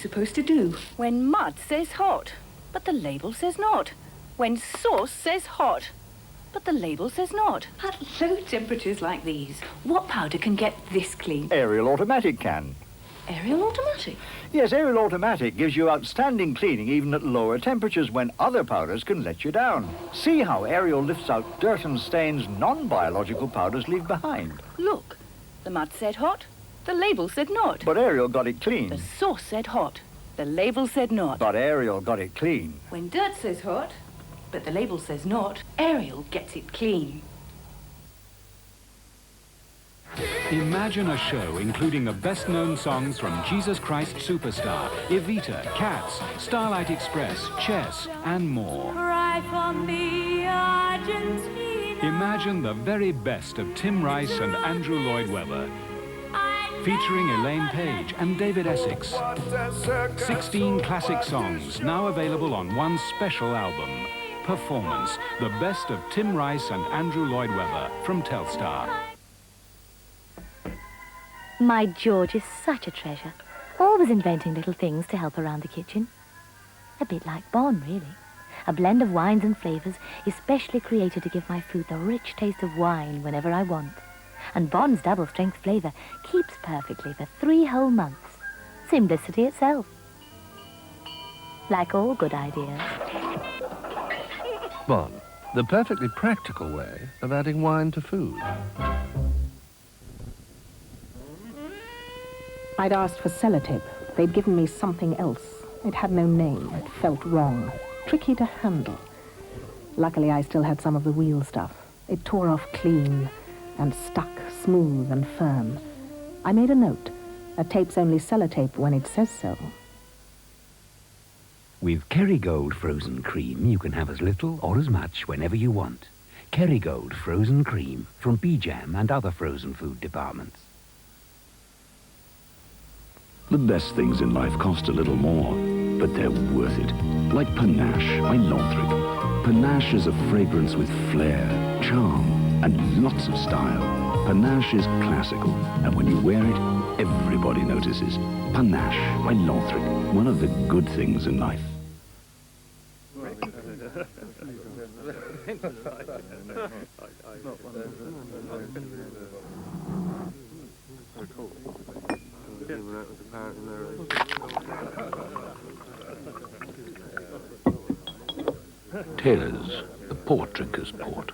supposed to do? When mud says hot, but the label says not. When sauce says hot, but the label says not. At low temperatures like these, what powder can get this clean? Ariel Automatic can. Ariel Automatic? Yes, Ariel Automatic gives you outstanding cleaning even at lower temperatures when other powders can let you down. See how Ariel lifts out dirt and stains non-biological powders leave behind. Look, the mud said hot, the label said not. But Ariel got it clean. The sauce said hot, the label said not. But Ariel got it clean. When dirt says hot, but the label says not, Ariel gets it clean. Imagine a show including the best-known songs from Jesus Christ Superstar, Evita, Cats, Starlight Express, Chess, and more. Cry for me, Argentina. Imagine the very best of Tim Rice and Andrew Lloyd Webber, featuring Elaine Page and David Essex. 16 classic songs now available on one special album. Performance, the best of Tim Rice and Andrew Lloyd Webber from Telstar. My George is such a treasure. Always inventing little things to help around the kitchen. A bit like Bon, really. A blend of wines and flavours especially created to give my food the rich taste of wine whenever I want. And Bon's double-strength flavour keeps perfectly for 3 whole months. Simplicity itself. Like all good ideas. Bon, the perfectly practical way of adding wine to food. I'd asked for sellotape. They'd given me something else. It had no name. It felt wrong. Tricky to handle. Luckily, I still had some of the wheel stuff. It tore off clean and stuck smooth and firm. I made a note. A tape's only sellotape when it says so. With Kerrygold frozen cream, you can have as little or as much whenever you want. Kerrygold frozen cream from B-Jam and other frozen food departments. The best things in life cost a little more, but they're worth it. Like Panache by Lothric. Panache is a fragrance with flair, charm, and lots of style. Panache is classical, and when you wear it, everybody notices. Panache by Lothric, one of the good things in life. Taylor's, the port drinker's port.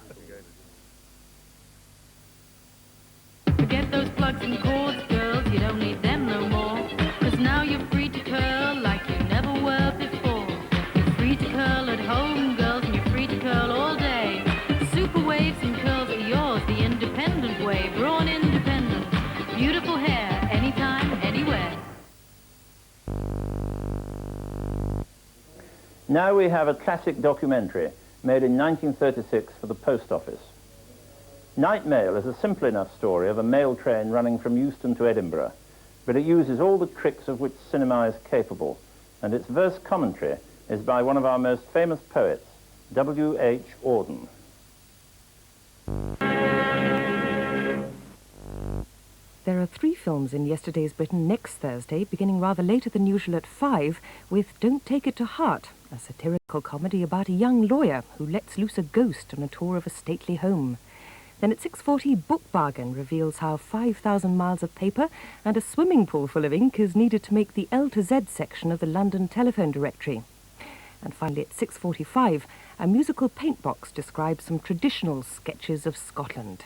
Forget those plugs and cords, girls, you don't need them no more. 'Cause now you're free to curl like you never were before. You're free to curl at home, girls, and you're free to curl all day. Super waves and curls are yours, the independent way. Brawn independent. Beautiful hair, anytime, anywhere. Now we have a classic documentary made in 1936 for the Post Office. Night Mail is a simple enough story of a mail train running from Euston to Edinburgh, but it uses all the tricks of which cinema is capable, and its verse commentary is by one of our most famous poets, W.H. Auden. There are 3 films in yesterday's Britain next Thursday, beginning rather later than usual at 5, with Don't Take It to Heart, a satirical comedy about a young lawyer who lets loose a ghost on a tour of a stately home. Then at 6:40, Book Bargain reveals how 5,000 miles of paper and a swimming pool full of ink is needed to make the L to Z section of the London telephone directory. And finally at 6:45, a musical paint box describes some traditional sketches of Scotland.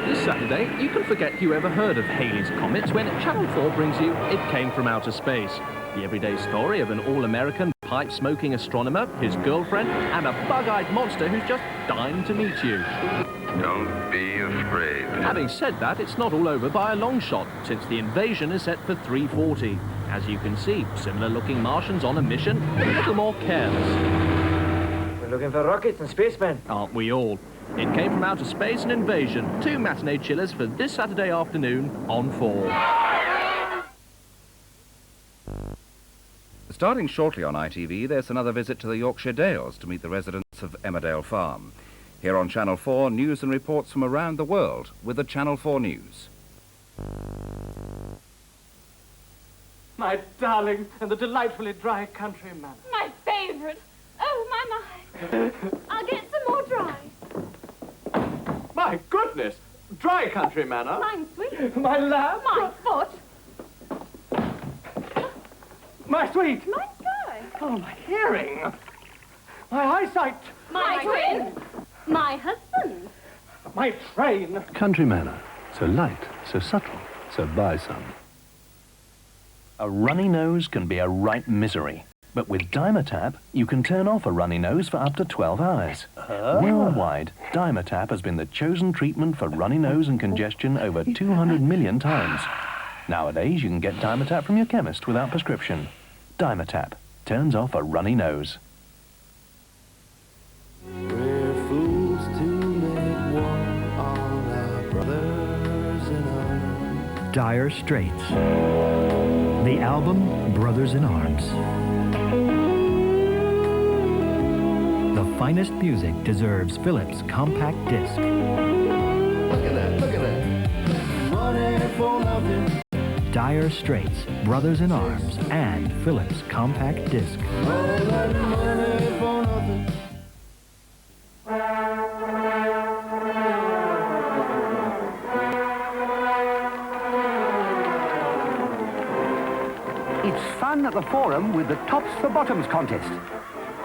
This Saturday, you can forget you ever heard of Halley's Comet when Channel 4 brings you It Came From Outer Space, the everyday story of an all-American pipe-smoking astronomer, his girlfriend, and a bug-eyed monster who's just dying to meet you. Don't be afraid. Having said that, it's not all over by a long shot, since the invasion is set for 3:40. As you can see, similar-looking Martians on a mission, but a little more careless. We're looking for rockets and spacemen. Aren't we all? It Came From Outer Space and Invasion, 2 matinee chillers for this Saturday afternoon on 4. Starting shortly on ITV, there's another visit to the Yorkshire Dales to meet the residents of Emmerdale Farm. Here on Channel 4, news and reports from around the world with the Channel 4 News. My darling, and the delightfully dry country manor. My favourite. Oh, my. I'll get some more dry. My goodness! Dry country manor? Mine, sweet. My lamb? My foot. My sweet! My sky. Oh, my hearing! My eyesight! My twin. My husband. My train! Country manner. So light, so subtle, so buy some. A runny nose can be a right misery. But with Dimetap, you can turn off a runny nose for up to 12 hours. Worldwide, Dimetap has been the chosen treatment for runny nose and congestion over 200 million times. Nowadays, you can get Dimetap from your chemist without prescription. Dimetap turns off a runny nose. We're fools to make war on our brothers in arms. Dire Straits. The album Brothers in Arms. The finest music deserves Philips compact disc. Look at that, look at that. Money for nothing. Dire Straits, Brothers in Arms, and Philips compact disc. All that money for nothing. It's fun at the Forum with the Tops for Bottoms contest.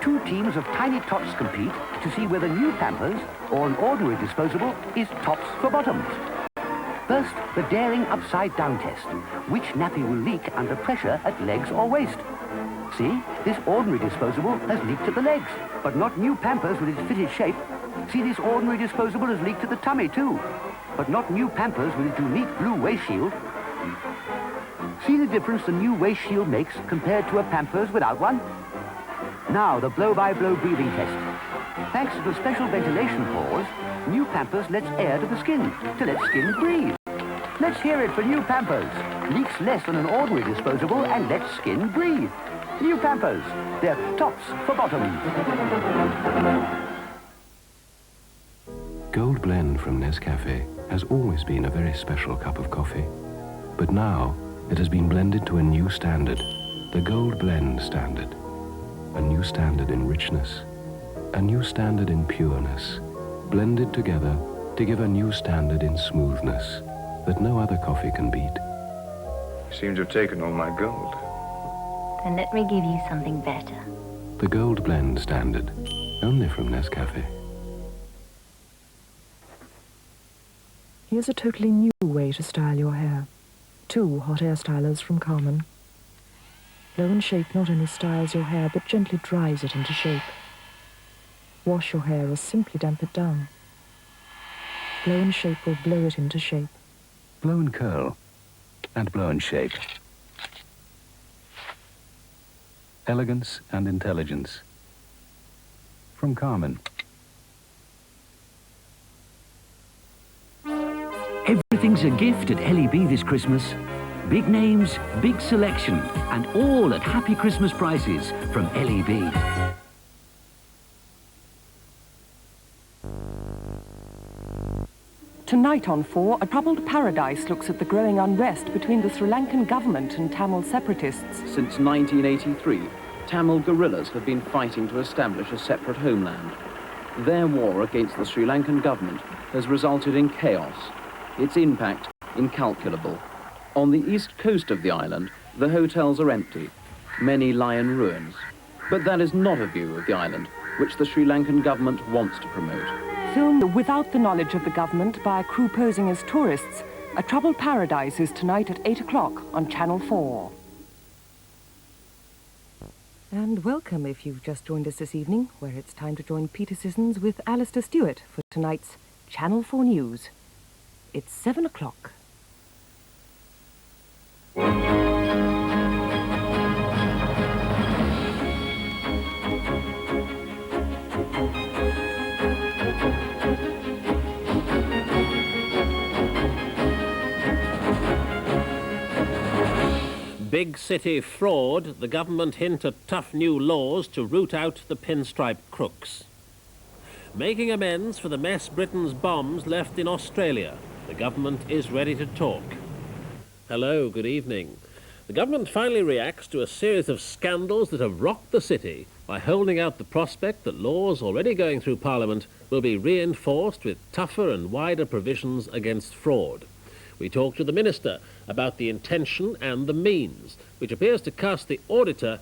2 teams of tiny tots compete to see whether new Pampers or an ordinary disposable is tops for bottoms. First, the daring upside-down test. Which nappy will leak under pressure at legs or waist? See, this ordinary disposable has leaked at the legs, but not new Pampers with its fitted shape. See, this ordinary disposable has leaked at the tummy too, but not new Pampers with its unique blue waist shield. See the difference the new waist shield makes compared to a Pampers without one? Now, the blow-by-blow breathing test. Thanks to the special ventilation pores, new Pampers lets air to the skin, to let skin breathe. Let's hear it for new Pampers. Leaks less than an ordinary disposable and lets skin breathe. New Pampers. They're tops for bottoms. Gold Blend from Nescafe has always been a very special cup of coffee. But now, it has been blended to a new standard, the Gold Blend standard. A new standard in richness, a new standard in pureness, blended together to give a new standard in smoothness that no other coffee can beat. You seem to have taken all my gold. Then let me give you something better. The Gold Blend standard, only from Nescafe. Here's a totally new way to style your hair. 2 hot air stylers from Carmen. Blow and Shake not only styles your hair, but gently dries it into shape. Wash your hair or simply damp it down. Blow and Shake will blow it into shape. Blow and curl, and blow and shake. Elegance and intelligence. From Carmen. Everything's a gift at LEB this Christmas. Big names, big selection, and all at happy Christmas prices from LEB. Tonight on 4, A Troubled Paradise looks at the growing unrest between the Sri Lankan government and Tamil separatists. Since 1983, Tamil guerrillas have been fighting to establish a separate homeland. Their war against the Sri Lankan government has resulted in chaos, its impact incalculable. On the east coast of the island, the hotels are empty. Many lie in ruins. But that is not a view of the island, which the Sri Lankan government wants to promote. Filmed without the knowledge of the government by a crew posing as tourists, A Troubled Paradise is tonight at 8 o'clock on Channel 4. And welcome if you've just joined us this evening, where it's time to join Peter Sissons with Alistair Stewart for tonight's Channel 4 News. It's 7 o'clock. Big city fraud, the government hint at tough new laws to root out the pinstripe crooks. Making amends for the mess Britain's bombs left in Australia, the government is ready to talk. Hello, good evening. The government finally reacts to a series of scandals that have rocked the city by holding out the prospect that laws already going through Parliament will be reinforced with tougher and wider provisions against fraud. We talked to the Minister about the intention and the means, which appears to cast the auditor